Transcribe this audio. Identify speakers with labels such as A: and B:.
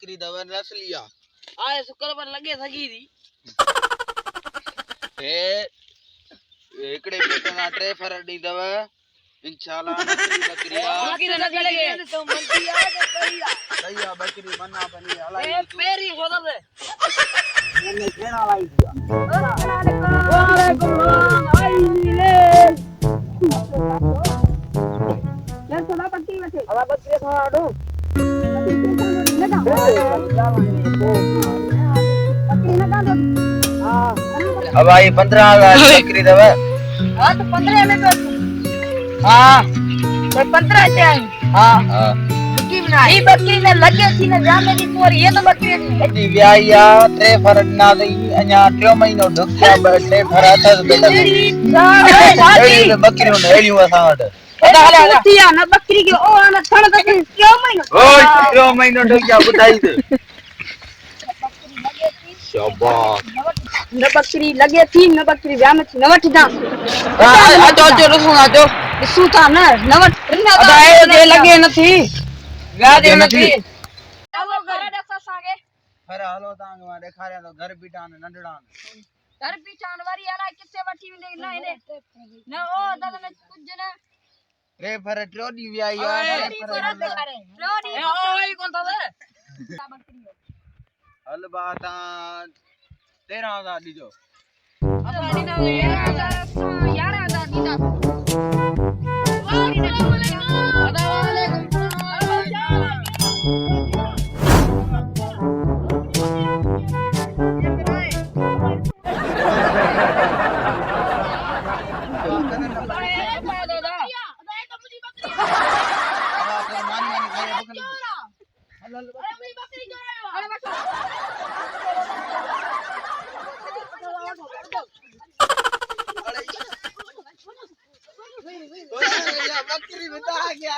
A: बकरी दवा रस लिया
B: आए शुक्र पर लगे सगी थी
A: एकड़े पेटना ट्रे फरडी दवा इंशाल्लाह नस्ली बकरी
B: बाकी न लगे तो मंदी आ तो
A: सही आ बकरी बना बनी हलाई
B: ए पेरी सोदर दे
A: मैंने केना लाई दिया
B: वालेकुम आई ले ले सोना पट्टी बचे हवा बकरी खाड़ो
A: अब आई 15,000 बकरी दवा
B: हां तो 15 में तो हां तो 15 से आई हां बकरी बनाई ये बकरी ने लगे थी ना जाने दी तोर ये तो बकरी
A: अजी व्याया ट्रे फरड ना दई अ냐 3 महीनो ढुकया ट्रे फराता बेटा बकरी ने हेलियो असा वट
B: तिया ना बकरी के ओ ना थण तक क्यों महीनो
A: ओए 3 महीनो ढुकया बुधाई दे शाबाश
B: न बकरी लगे थी न बकरी जाम थी नवट जा
A: आ जो सुना जो
B: सुता न नवट
A: अदा ए जे लगे नथी व्या दे नथी
B: चलो घर देखा सागे
A: अरे हलो तांग मा देखारिया तो घर बीटान नंडड़ान
B: घर पीछान वाली आला किथे वठी ने न इने न ओ दल में कुछ न
A: रे फर ट्रोडी व्याई आ
B: ट्रोडी ओ ई कोन था
A: हल बाता 13,000 दीजो
B: गाड़ी ना 11,000 दीदा
A: बकरी बता गया